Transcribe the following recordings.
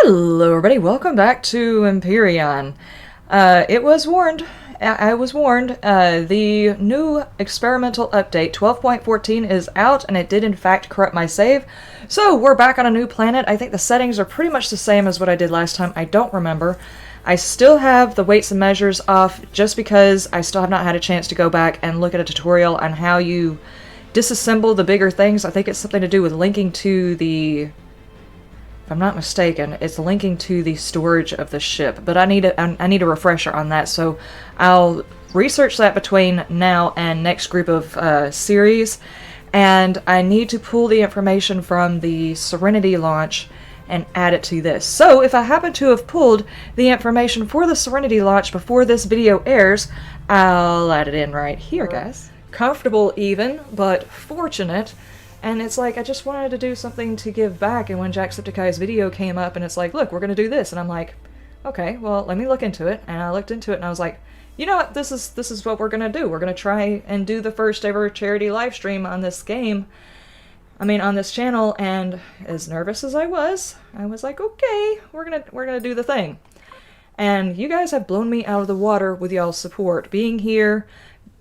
Hello everybody, welcome back to Empyrion. It was warned, I was warned, the new experimental update 12.14 is out and it did in fact corrupt my save. So we're back on a new planet. I think the settings are pretty much the same as what I did last time. I don't remember. I still have the weights and measures off just because I still have not had a chance to go back and look at a tutorial on how you disassemble the bigger things. I think it's something to do with linking to the... If I'm not mistaken, it's linking to the storage of the ship, but I need a refresher on that, so I'll research that between now and next group of series, and I need to pull the information from the Serenity launch and add it to this. So if I happen to have pulled the information for the Serenity launch before this video airs, I'll add it in right here, guys. Comfortable even, but fortunate. And it's like, I just wanted to do something to give back, and when Jacksepticeye's video came up and it's like, look, we're gonna do this, and I'm like, okay, well, let me look into it, and I looked into it, and I was like, you know what, this is what we're gonna do. We're gonna try and do the first ever charity live stream on this game, on this channel, and as nervous as I was like, okay, we're gonna do the thing. And you guys have blown me out of the water with y'all's support. Being here,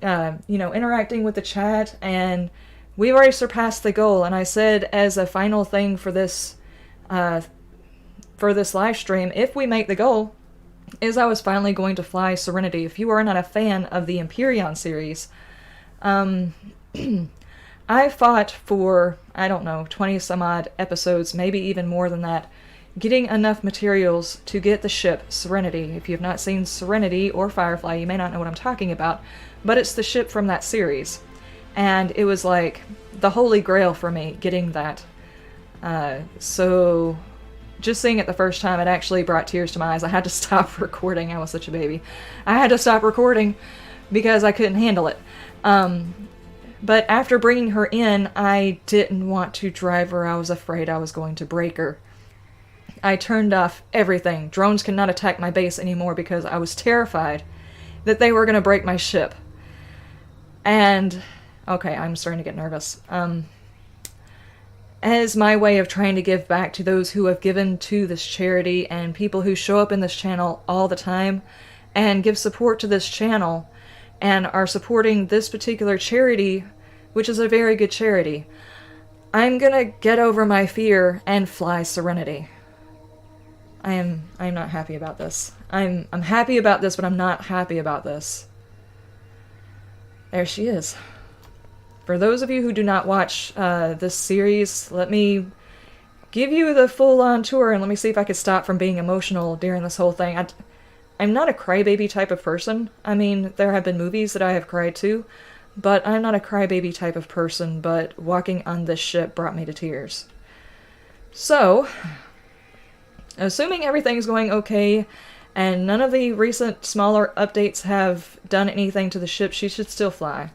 interacting with the chat, and we've already surpassed the goal, and I said as a final thing for this live stream, if we make the goal, is I was finally going to fly Serenity. If you are not a fan of the Empyrion series, I fought for, I don't know, 20 some odd episodes, maybe even more than that, getting enough materials to get the ship Serenity. If you have not seen Serenity or Firefly, you may not know what I'm talking about, but it's the ship from that series. And it was like the holy grail for me, getting that. So just seeing it the first time, it actually brought tears to my eyes. I had to stop recording. I was such a baby. I had to stop recording because I couldn't handle it. But after bringing her in, I didn't want to drive her. I was afraid I was going to break her. I turned off everything. Drones cannot attack my base anymore because I was terrified that they were going to break my ship. And... okay, I'm starting to get nervous. As my way of trying to give back to those who have given to this charity and people who show up in this channel all the time and give support to this channel and are supporting this particular charity, which is a very good charity, I'm gonna get over my fear and fly Serenity. I'm not happy about this. I'm happy about this, but I'm not happy about this. There she is. For those of you who do not watch this series, let me give you the full-on tour, and let me see if I could stop from being emotional during this whole thing. I'm not a crybaby type of person. I mean, there have been movies that I have cried to, but I'm not a crybaby type of person, but walking on this ship brought me to tears. So, assuming everything's going okay, and none of the recent smaller updates have done anything to the ship, she should still fly.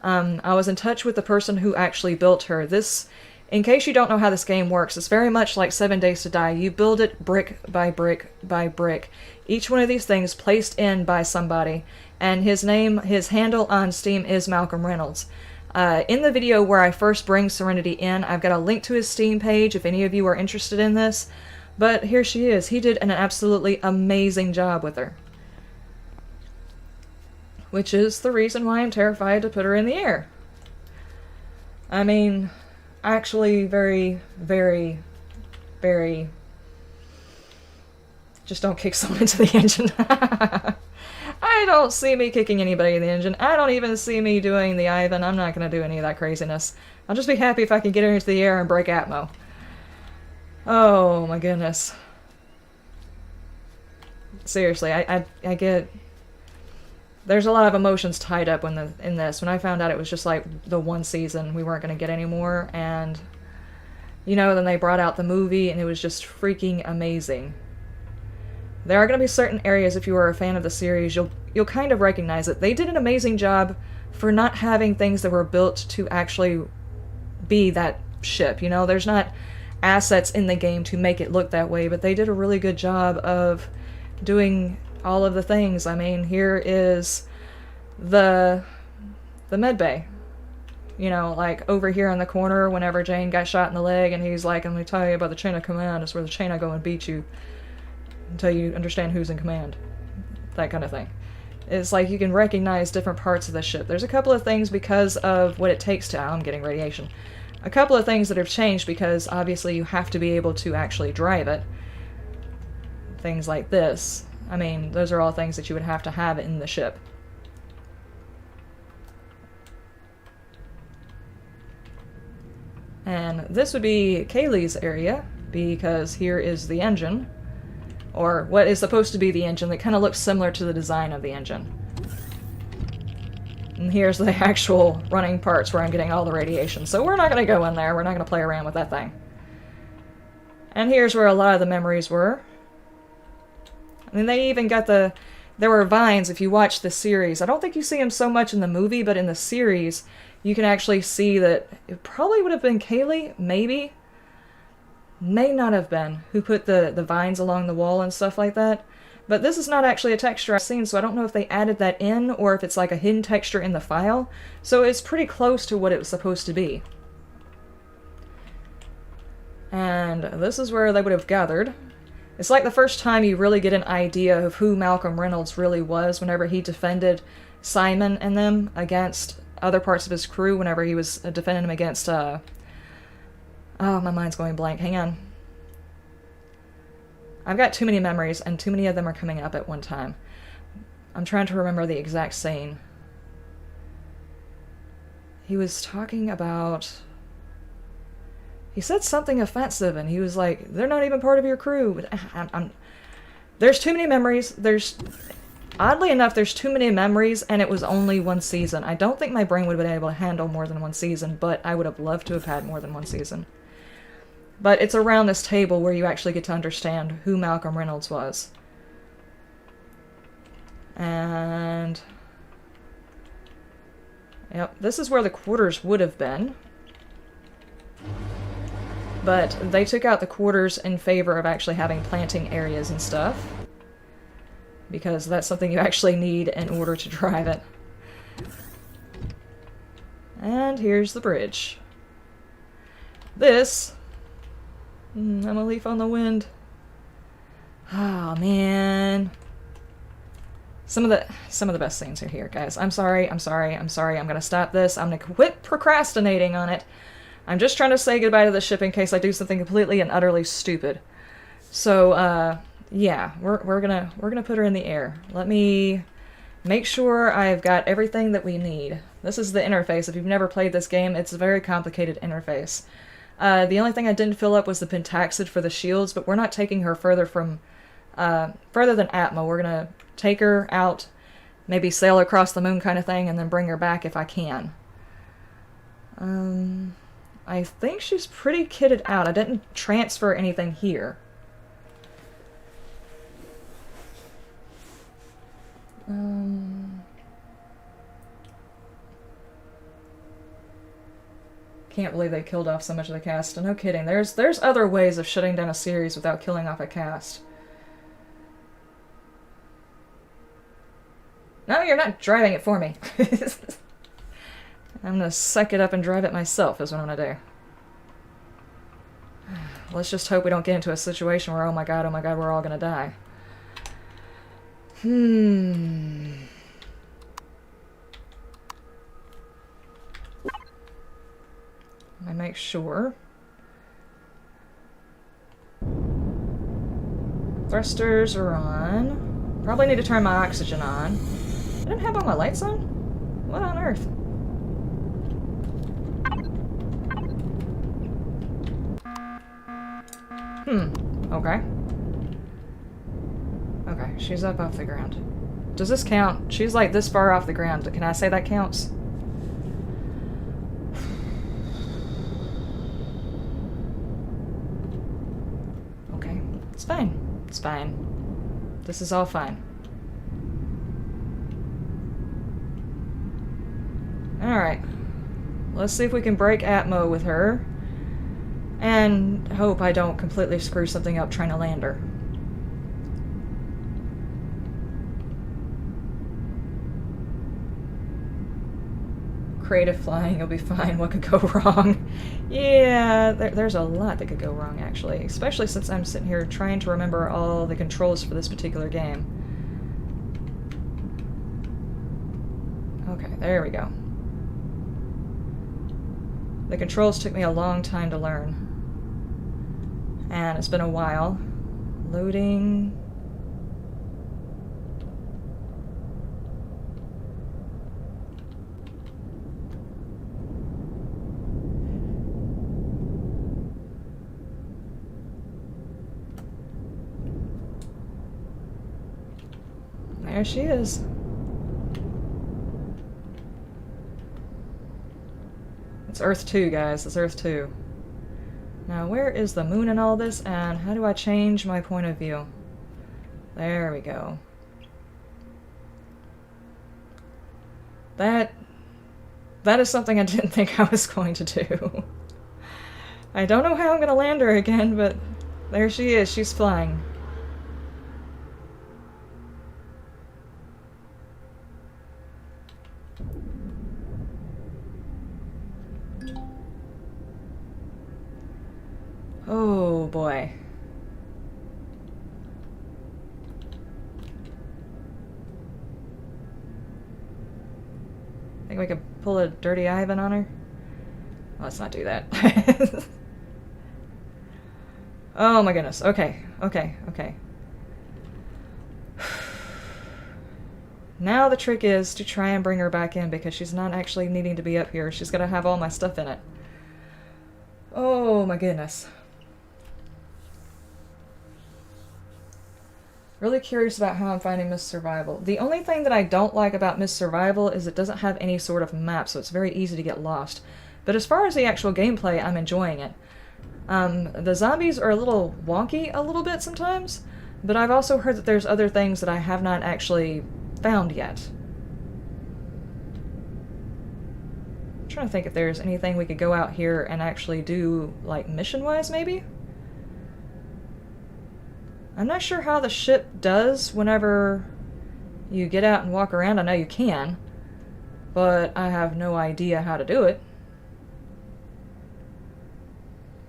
I was in touch with the person who actually built her. This, in case you don't know how this game works, it's very much like 7 Days to Die. You build it brick by brick by brick. Each one of these things placed in by somebody, and his handle on Steam is Malcolm Reynolds. In the video where I first bring Serenity in, I've got a link to his Steam page if any of you are interested in this, but here she is. He did an absolutely amazing job with her. Which is the reason why I'm terrified to put her in the air. I mean, actually very, very, very... just don't kick someone into the engine. I don't see me kicking anybody in the engine. I don't even see me doing the Ivan. I'm not going to do any of that craziness. I'll just be happy if I can get her into the air and break Atmo. Oh my goodness. Seriously, I get... there's a lot of emotions tied up in this. When I found out it was just like the one season, we weren't going to get any more, and then they brought out the movie and it was just freaking amazing. There are going to be certain areas, if you are a fan of the series, you'll kind of recognize it. They did an amazing job for not having things that were built to actually be that ship. There's not assets in the game to make it look that way, but they did a really good job of doing all of the things. I mean, here is the med bay. You know, like over here in the corner whenever Jane got shot in the leg and he's like, let me tell you about the chain of command. It's where the chain I go and beat you until you understand who's in command. That kind of thing. It's like you can recognize different parts of the ship. There's a couple of things because of what it takes to... I'm getting radiation. A couple of things that have changed because obviously you have to be able to actually drive it. Things like this. I mean, those are all things that you would have to have in the ship. And this would be Kaylee's area, because here is the engine, or what is supposed to be the engine that kind of looks similar to the design of the engine. And here's the actual running parts where I'm getting all the radiation. So we're not going to go in there, we're not going to play around with that thing. And here's where a lot of the memories were. I mean, they even got the... There were vines, if you watch the series. I don't think you see them so much in the movie, but in the series, you can actually see that it probably would have been Kaylee, maybe. May not have been, who put the vines along the wall and stuff like that. But this is not actually a texture I've seen, so I don't know if they added that in, or if it's like a hidden texture in the file. So it's pretty close to what it was supposed to be. And this is where they would have gathered. It's like the first time you really get an idea of who Malcolm Reynolds really was whenever he defended Simon and them against other parts of his crew, whenever he was defending them against, oh, my mind's going blank. Hang on. I've got too many memories, and too many of them are coming up at one time. I'm trying to remember the exact scene. He was talking about... He said something offensive, and he was like, they're not even part of your crew. There's too many memories. Oddly enough, there's too many memories, and it was only one season. I don't think my brain would have been able to handle more than one season, but I would have loved to have had more than one season. But it's around this table where you actually get to understand who Malcolm Reynolds was. And... Yep, this is where the quarters would have been. But they took out the quarters in favor of actually having planting areas and stuff. Because that's something you actually need in order to drive it. And here's the bridge. This... I'm a leaf on the wind. Oh, man. Some of the best scenes are here, guys. I'm sorry. I'm gonna stop this. I'm gonna quit procrastinating on it. I'm just trying to say goodbye to the ship in case I do something completely and utterly stupid. So, yeah, we're gonna put her in the air. Let me make sure I've got everything that we need. This is the interface. If you've never played this game, it's a very complicated interface. The only thing I didn't fill up was the pentaxid for the shields, but we're not taking her further than Atma. We're gonna take her out, maybe sail across the moon kind of thing, and then bring her back if I can. I think she's pretty kitted out. I didn't transfer anything here. Can't believe they killed off so much of the cast. No kidding. There's other ways of shutting down a series without killing off a cast. No, you're not driving it for me. I'm gonna suck it up and drive it myself is what I'm gonna do. Let's just hope we don't get into a situation where, oh my god, we're all gonna die. Let me make sure. Thrusters are on. Probably need to turn my oxygen on. I didn't have all my lights on? What on earth? Okay. Okay, she's up off the ground. Does this count? She's like this far off the ground. Can I say that counts? Okay, it's fine. It's fine. This is all fine. Alright. Let's see if we can break Atmo with her. And hope I don't completely screw something up trying to land her. creative flying, you'll be fine. What could go wrong? Yeah, there's a lot that could go wrong, actually. Especially since I'm sitting here trying to remember all the controls for this particular game. Okay, there we go. The controls took me a long time to learn. And it's been a while. Loading... There she is. It's Earth 2, guys. It's Earth 2. Now, where is the moon in all this, and how do I change my point of view? There we go. That is something I didn't think I was going to do. I don't know how I'm going to land her again, but there she is. She's flying. Oh boy. Think we could pull a dirty Ivan on her? Let's not do that. Oh my goodness. Okay. Now the trick is to try and bring her back in because she's not actually needing to be up here. She's gonna have all my stuff in it. Oh my goodness. Really curious about how I'm finding Miss Survival. The only thing that I don't like about Miss Survival is it doesn't have any sort of map, so it's very easy to get lost. But as far as the actual gameplay, I'm enjoying it. The zombies are a little wonky a little bit sometimes, but I've also heard that there's other things that I have not actually found yet. I'm trying to think if there's anything we could go out here and actually do, like, mission-wise, maybe? I'm not sure how the ship does whenever you get out and walk around. I know you can, but I have no idea how to do it.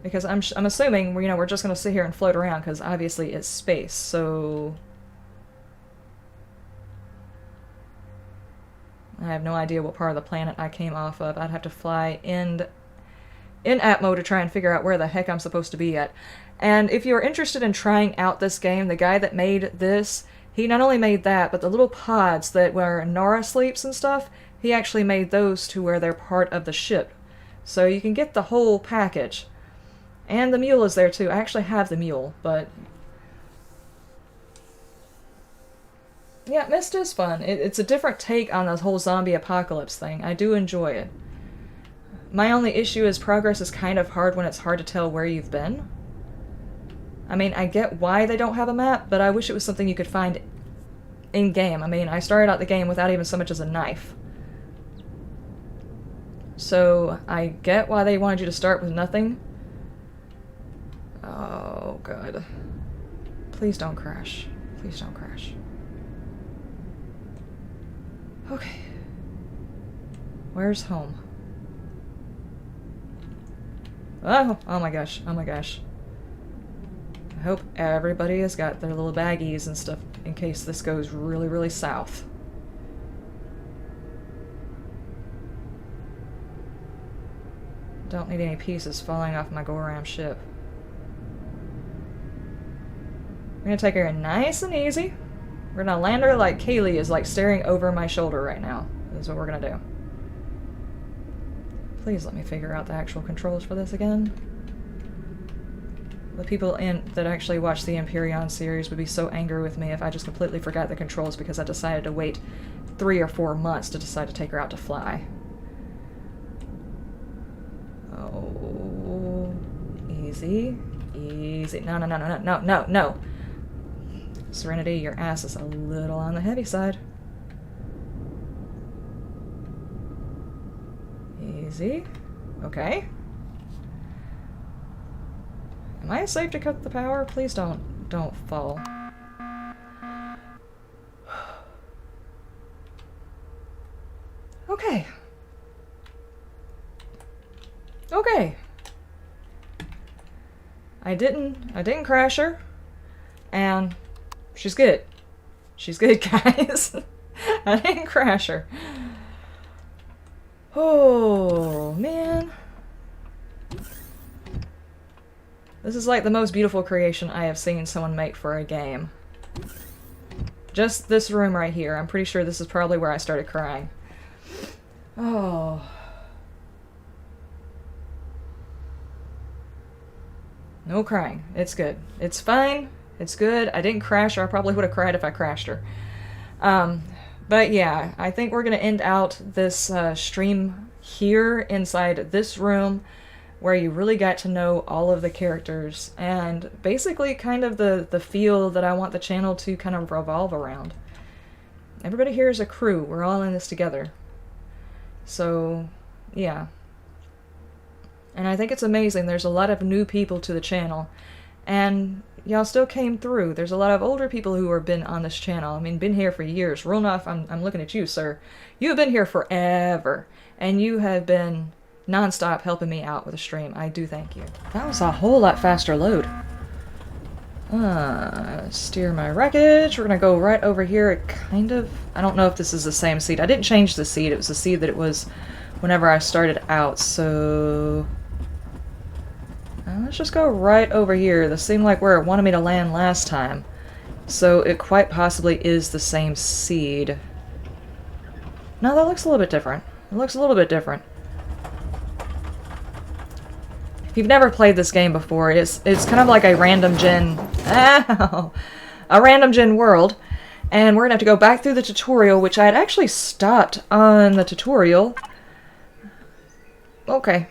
Because I'm assuming, you know, we're just going to sit here and float around, because obviously it's space, so... I have no idea what part of the planet I came off of. I'd have to fly in Atmo to try and figure out where the heck I'm supposed to be at. And if you're interested in trying out this game, the guy that made this, he not only made that, but the little pods that where Nora sleeps and stuff, he actually made those to where they're part of the ship. So you can get the whole package. And the mule is there too. I actually have the mule, but... yeah, Myst is fun. It's a different take on this whole zombie apocalypse thing. I do enjoy it. My only issue is progress is kind of hard when it's hard to tell where you've been. I mean, I get why they don't have a map, but I wish it was something you could find in-game. I mean, I started out the game without even so much as a knife. So, I get why they wanted you to start with nothing. Oh, God. Please don't crash. Please don't crash. Okay. Where's home? Oh my gosh. Oh my gosh. I hope everybody has got their little baggies and stuff in case this goes really, really south. Don't need any pieces falling off my go-around ship. We're gonna take her nice and easy. We're gonna land her like Kaylee is like staring over my shoulder right now. That's what we're gonna do. Please let me figure out the actual controls for this again. The people that actually watch the Empyrion series would be so angry with me if I just completely forgot the controls because I decided to wait 3 or 4 months to decide to take her out to fly. Oh, easy, easy. No. Serenity, your ass is a little on the heavy side. Easy. Okay. Am I safe to cut the power? Please don't fall. Okay. Okay. I didn't crash her. And she's good. She's good, guys. I didn't crash her. Oh, man. This is like the most beautiful creation I have seen someone make for a game. Just this room right here. I'm pretty sure this is probably where I started crying. Oh. No crying. It's good. It's fine. It's good. I didn't crash her. I probably would have cried if I crashed her. But yeah, I think we're going to end out this stream here inside this room where you really got to know all of the characters and basically kind of the feel that I want the channel to kind of revolve around. Everybody here is a crew. We're all in this together. So, yeah. And I think it's amazing. There's a lot of new people to the channel. And y'all still came through. There's a lot of older people who have been on this channel. I mean, been here for years. Rolnoff, I'm looking at you, sir. You have been here forever. And you have been non-stop helping me out with the stream. I do thank you. That was a whole lot faster load. Steer my wreckage. We're gonna go right over here. It kind of... I don't know if this is the same seed. I didn't change the seed. It was the seed that it was whenever I started out, so... let's just go right over here. This seemed like where it wanted me to land last time. So it quite possibly is the same seed. No, that looks a little bit different. It looks a little bit different. If you've never played this game before, it's kind of like a random gen... Ow! A random gen world. And we're going to have to go back through the tutorial, which I had actually stopped on the tutorial. Okay.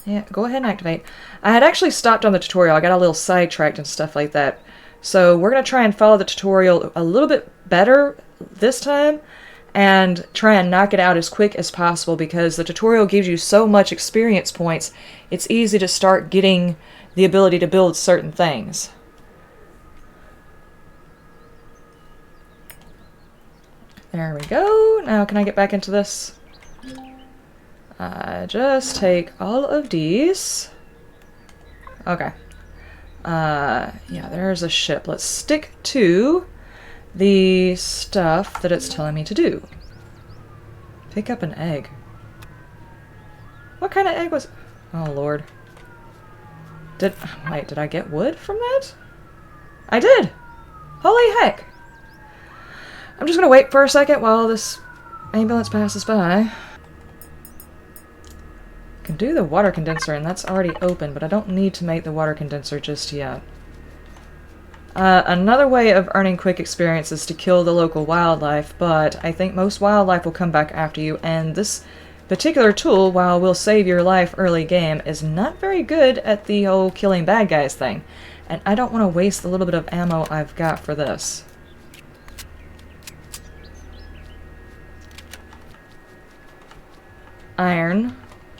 Yeah, go ahead and activate. I had actually stopped on the tutorial. I got a little sidetracked and stuff like that. So we're going to try and follow the tutorial a little bit better this time and try and knock it out as quick as possible because the tutorial gives you so much experience points, it's easy to start getting the ability to build certain things. There we go. Now can I get back into this? Just take all of these. Okay. Yeah, there's a ship. Let's stick to the stuff that it's telling me to do. Pick up an egg. What kind of egg was... Oh, Lord. Wait, did I get wood from that? I did! Holy heck! I'm just gonna wait for a second while this ambulance passes by. Can do the water condenser, and that's already open, but I don't need to make the water condenser just yet. Another way of earning quick experience is to kill the local wildlife, but I think most wildlife will come back after you, and this particular tool, while will save your life early game, is not very good at the whole killing bad guys thing, and I don't want to waste the little bit of ammo I've got for this. Iron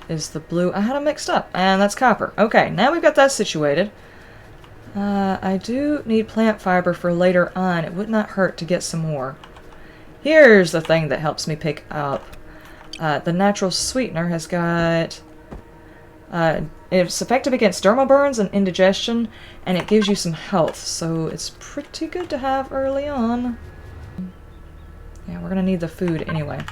is the blue. I had them mixed up, and that's copper. Okay, now we've got that situated. I do need plant fiber for later on. It would not hurt to get some more. Here's the thing that helps me pick up. The natural sweetener has got... it's effective against dermal burns and indigestion, and it gives you some health, so it's pretty good to have early on. Yeah, we're gonna need the food anyway.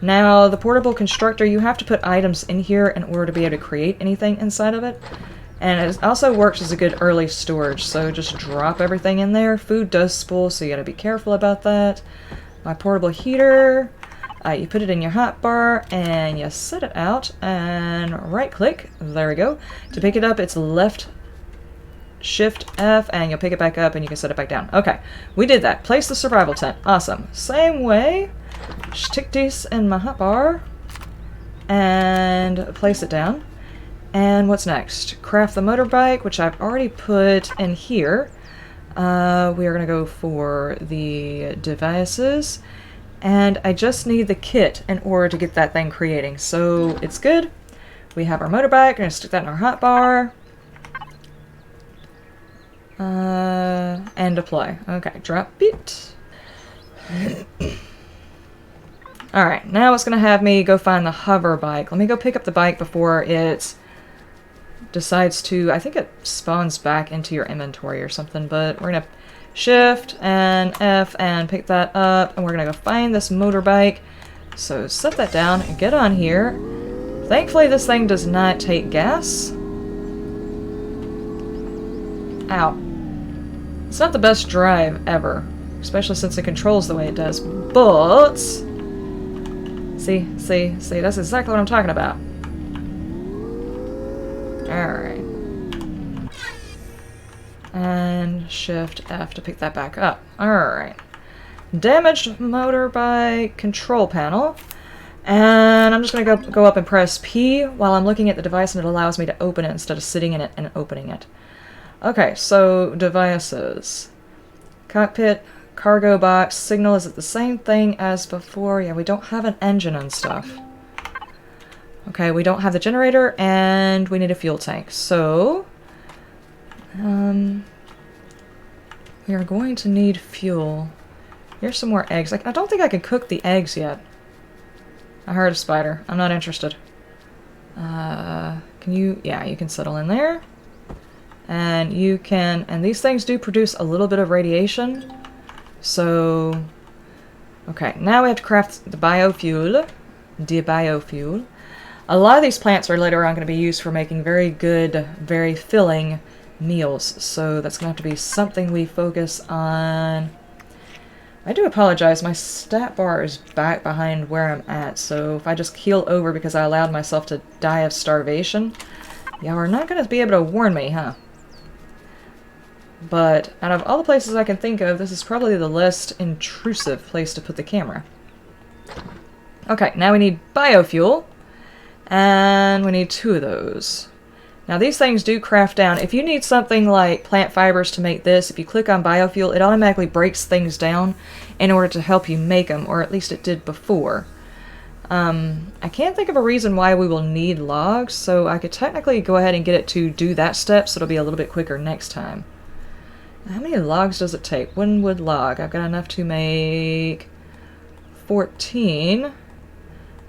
Now, the portable constructor, you have to put items in here in order to be able to create anything inside of it. And it also works as a good early storage, so just drop everything in there. Food does spoil, so you gotta be careful about that. My portable heater, you put it in your hotbar and you set it out and right click, there we go. To pick it up, it's left shift F and you'll pick it back up and you can set it back down. Okay, we did that. Place the survival tent. Awesome. Same way, stick this in my hotbar and place it down. And what's next? Craft the motorbike, which I've already put in here. We are going to go for the devices. And I just need the kit in order to get that thing creating. So it's good. We have our motorbike. We're going to stick that in our hotbar. And deploy. Okay, drop it. Alright, now it's going to have me go find the hover bike. Let me go pick up the bike before it decides to... I think it spawns back into your inventory or something, but we're going to Shift and F and pick that up, and we're going to go find this motorbike. So set that down and get on here. Thankfully this thing does not take gas. Ow. It's not the best drive ever, especially since it controls the way it does, but... See, that's exactly what I'm talking about. Alright. And Shift F to pick that back up. Alright. Damaged motorbike control panel. And I'm just going to go up and press P while I'm looking at the device, and it allows me to open it instead of sitting in it and opening it. Okay, so devices. Cockpit, cargo box, signal. Is it the same thing as before? Yeah, we don't have an engine and stuff. Okay, we don't have the generator, and we need a fuel tank. So, we are going to need fuel. Here's some more eggs. I don't think I can cook the eggs yet. I heard a spider. I'm not interested. Can you... Yeah, you can settle in there. And you can... And these things do produce a little bit of radiation. So... Okay, now we have to craft the biofuel. The biofuel. A lot of these plants are later on going to be used for making very good, very filling meals. So that's going to have to be something we focus on... I do apologize, my stat bar is back behind where I'm at, so if I just keel over because I allowed myself to die of starvation, y'all are not going to be able to warn me, huh? But out of all the places I can think of, this is probably the least intrusive place to put the camera. Okay, now we need biofuel, and we need 2 of those. Now these things do craft down. If you need something like plant fibers to make this, if you click on biofuel, it automatically breaks things down in order to help you make them, or at least it did before. I can't think of a reason why we will need logs, so I could technically go ahead and get it to do that step, so it'll be a little bit quicker next time. How many logs does it take? 1 wood log. I've got enough to make 14,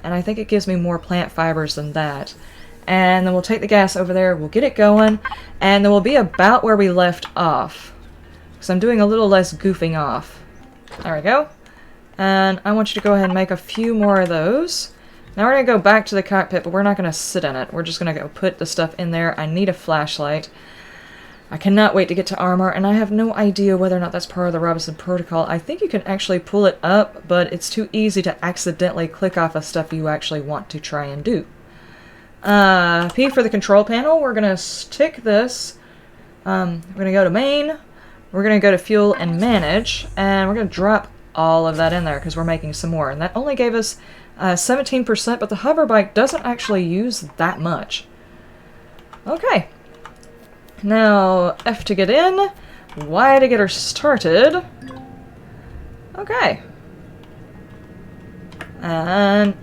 and I think it gives me more plant fibers than that. And then we'll take the gas over there, we'll get it going, and then we'll be about where we left off. Because I'm doing a little less goofing off. There we go. And I want you to go ahead and make a few more of those. Now we're going to go back to the cockpit, but we're not going to sit in it. We're just going to go put the stuff in there. I need a flashlight. I cannot wait to get to armor, and I have no idea whether or not that's part of the Robinson Protocol. I think you can actually pull it up, but it's too easy to accidentally click off of stuff you actually want to try and do. P for the control panel. We're gonna stick this. We're gonna go to main. We're gonna go to fuel and manage, and we're gonna drop all of that in there because we're making some more. And that only gave us 17%, but the hover bike doesn't actually use that much. Okay. Now F to get in, Y to get her started. Okay. And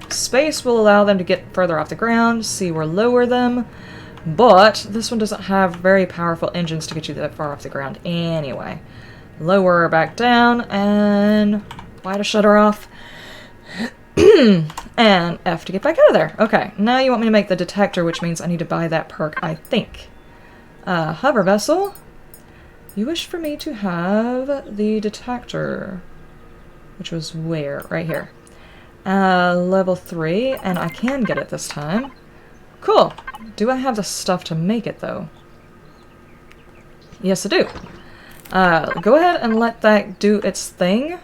space will allow them to get further off the ground. C will lower them. But this one doesn't have very powerful engines to get you that far off the ground anyway. Lower her back down, and Y to shut her off. And F to get back out of there. Okay, now you want me to make the detector, which means I need to buy that perk, I think. Hover vessel. You wish for me to have the detector, which was where? Right here. Level 3, and I can get it this time. Cool. Do I have the stuff to make it, though? Yes, I do. Go ahead and let that do its thing.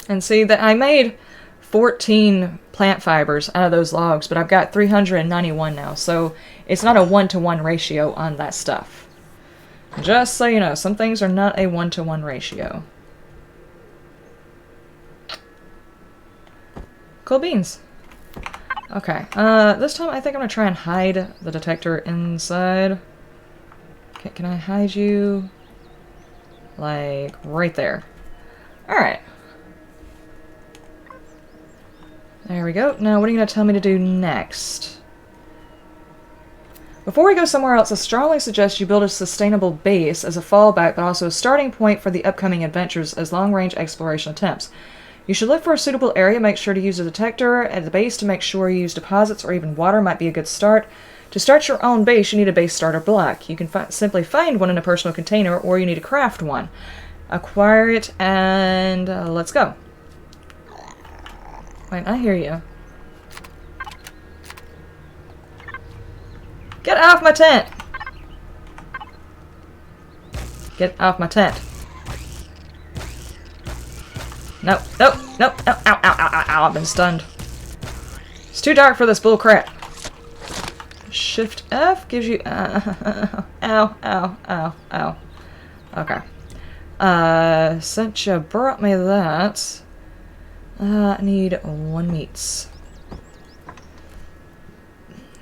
And see that I made 14 plant fibers out of those logs, but I've got 391 now, so it's not a 1-to-1 ratio on that stuff. Just so you know, some things are not a 1-to-1 ratio. Cool beans. Okay, this time I think I'm gonna try and hide the detector inside. Okay, can I hide you? Like, right there. Alright. There we go. Now, what are you gonna tell me to do next? Before we go somewhere else, I strongly suggest you build a sustainable base as a fallback, but also a starting point for the upcoming adventures as long-range exploration attempts. You should look for a suitable area. Make sure to use a detector at the base to make sure you use deposits or even water might be a good start. To start your own base, you need a base starter block. You can simply find one in a personal container, or you need to craft one. Acquire it, and let's go. Wait, I hear you. Get off my tent! Get off my tent. No, no, no, no, ow, ow, ow, ow, ow, I've been stunned. It's too dark for this bull crap. Shift F gives you, ow, ow, ow, ow. Okay. Since you brought me that, I need 1 meats.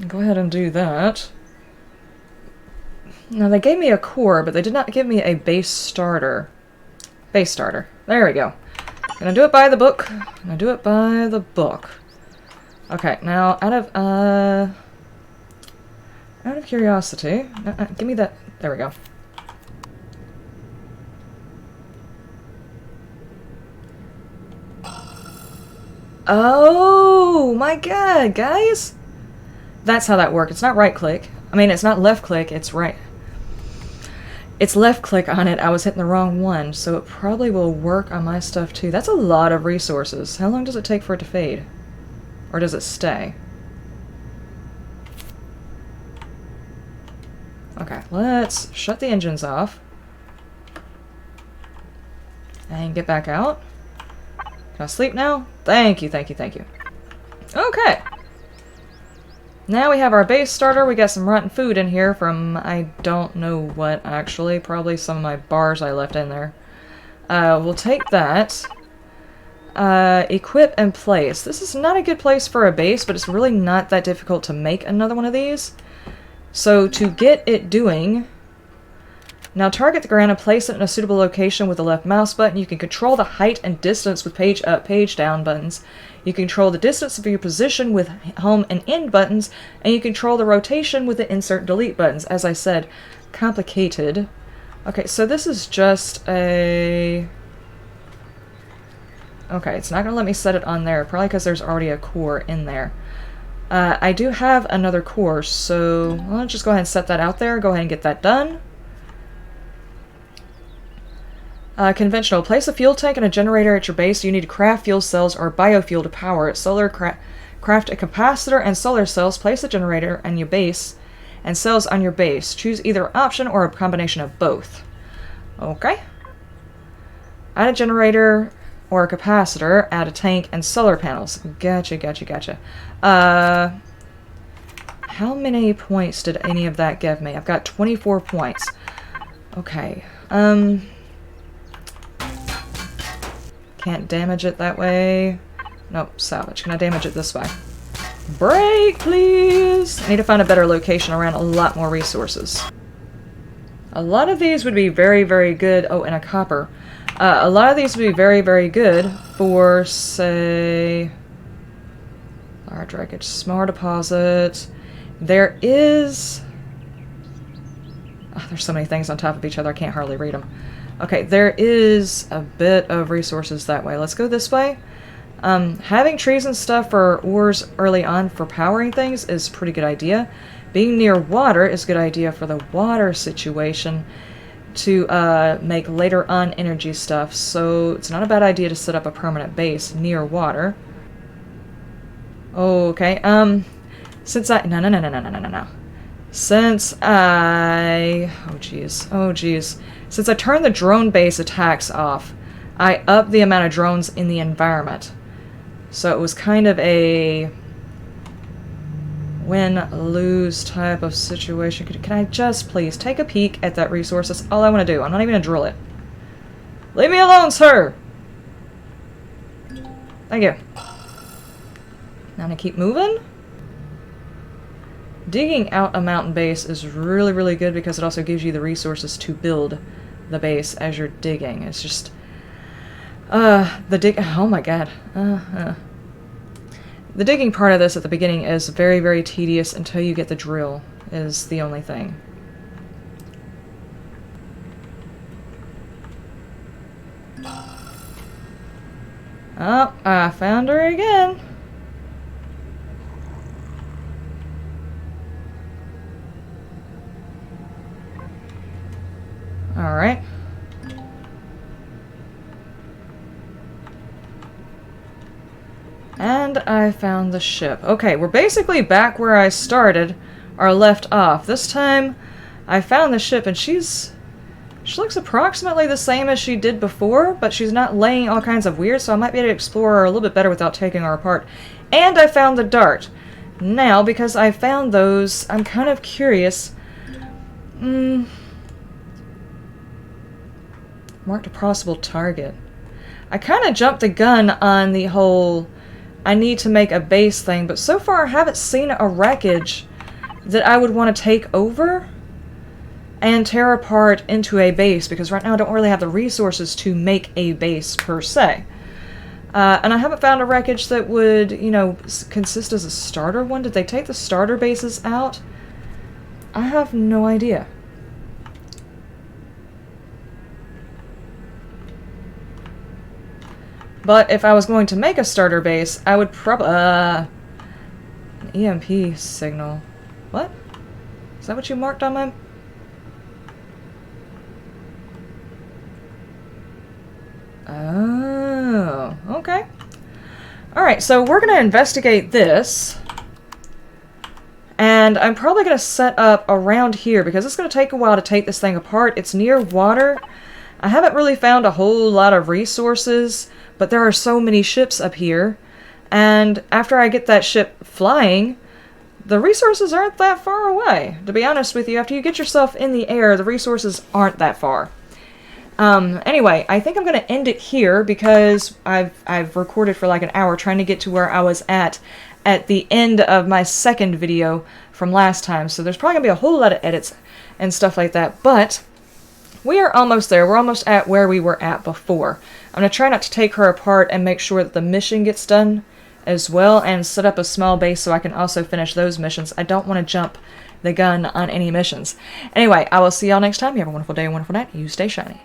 Go ahead and do that. Now, they gave me a core, but they did not give me a base starter. Base starter. There we go. Gonna do it by the book. Gonna do it by the book. Okay, now, out of curiosity, give me that. There we go. Oh my god, guys! That's how that works. It's not right click. I mean, it's not left click, it's right. It's left click on it. I was hitting the wrong one, so it probably will work on my stuff too. That's a lot of resources. How long does it take for it to fade? Or does it stay? Okay, let's shut the engines off. And get back out. Can I sleep now? Thank you, thank you, thank you. Okay. Now we have our base starter. We got some rotten food in here from I don't know what, actually. Probably some of my bars I left in there. We'll take that. Equip and place. This is not a good place for a base, but it's really not that difficult to make another one of these. So to get it doing, now target the ground and place it in a suitable location with the left mouse button. You can control the height and distance with page up, page down buttons. You control the distance of your position with home and end buttons, and you control the rotation with the insert and delete buttons. As I said, complicated. Okay, so this is just a... Okay, it's not going to let me set it on there, probably because there's already a core in there. I do have another core, so let's just go ahead and set that out there. Go ahead and get that done. Conventional. Place a fuel tank and a generator at your base. You need to craft fuel cells or biofuel to power it. Craft a capacitor and solar cells. Place a generator on your base and cells on your base. Choose either option or a combination of both. Okay. Add a generator or a capacitor. Add a tank and solar panels. Gotcha, gotcha, gotcha. How many points did any of that give me? I've got 24 points. Okay. Can't damage it that way. Nope, salvage. Can I damage it this way? Break, please! I need to find a better location around a lot more resources. A lot of these would be very, very good. Oh, and a copper. A lot of these would be very, very good for, say... Large wreckage, small deposit. There is... Oh, there's so many things on top of each other, I can't hardly read them. Okay, there is a bit of resources that way. Let's go this way. Having trees and stuff for ores early on for powering things is a pretty good idea. Being near water is a good idea for the water situation to make later on energy stuff. So it's not a bad idea to set up a permanent base near water. Okay, since I... No. Since I... Oh, jeez. Since I turned the drone base attacks off, I upped the amount of drones in the environment. So it was kind of a win-lose type of situation. Can I just please take a peek at that resource? That's all I want to do. I'm not even going to drill it. Leave me alone, sir! Thank you. Now I'm going to keep moving. Digging out a mountain base is really, really good because it also gives you the resources to build the base as you're digging. It's just... Oh my god. The digging part of this at the beginning is very, very tedious until you get the drill, is the only thing. Oh, I found her again. Alright. And I found the ship. Okay, we're basically back where I started, or left off. This time, I found the ship, and she looks approximately the same as she did before, but she's not laying all kinds of weird, so I might be able to explore her a little bit better without taking her apart. And I found the dart. Now, because I found those, I'm kind of curious. Marked a possible target. I kind of jumped the gun on the whole I need to make a base thing, but so far I haven't seen a wreckage that I would want to take over and tear apart into a base, because right now I don't really have the resources to make a base per se. And I haven't found a wreckage that would, you know, consist as a starter one. Did they take the starter bases out? I have no idea. But if I was going to make a starter base, I would probably... an EMP signal. What? Is that what you marked on my... Oh, okay. Alright, so we're going to investigate this. And I'm probably going to set up around here, because it's going to take a while to take this thing apart. It's near water. I haven't really found a whole lot of resources, but there are so many ships up here. And after I get that ship flying, the resources aren't that far away. To be honest with you, after you get yourself in the air, the resources aren't that far. Anyway, I think I'm going to end it here, because I've recorded for like an hour trying to get to where I was at the end of my second video from last time. So there's probably going to be a whole lot of edits and stuff like that. But we are almost there. We're almost at where we were at before. I'm going to try not to take her apart and make sure that the mission gets done as well, and set up a small base so I can also finish those missions. I don't want to jump the gun on any missions. Anyway, I will see y'all next time. You have a wonderful day, a wonderful night. You stay shiny.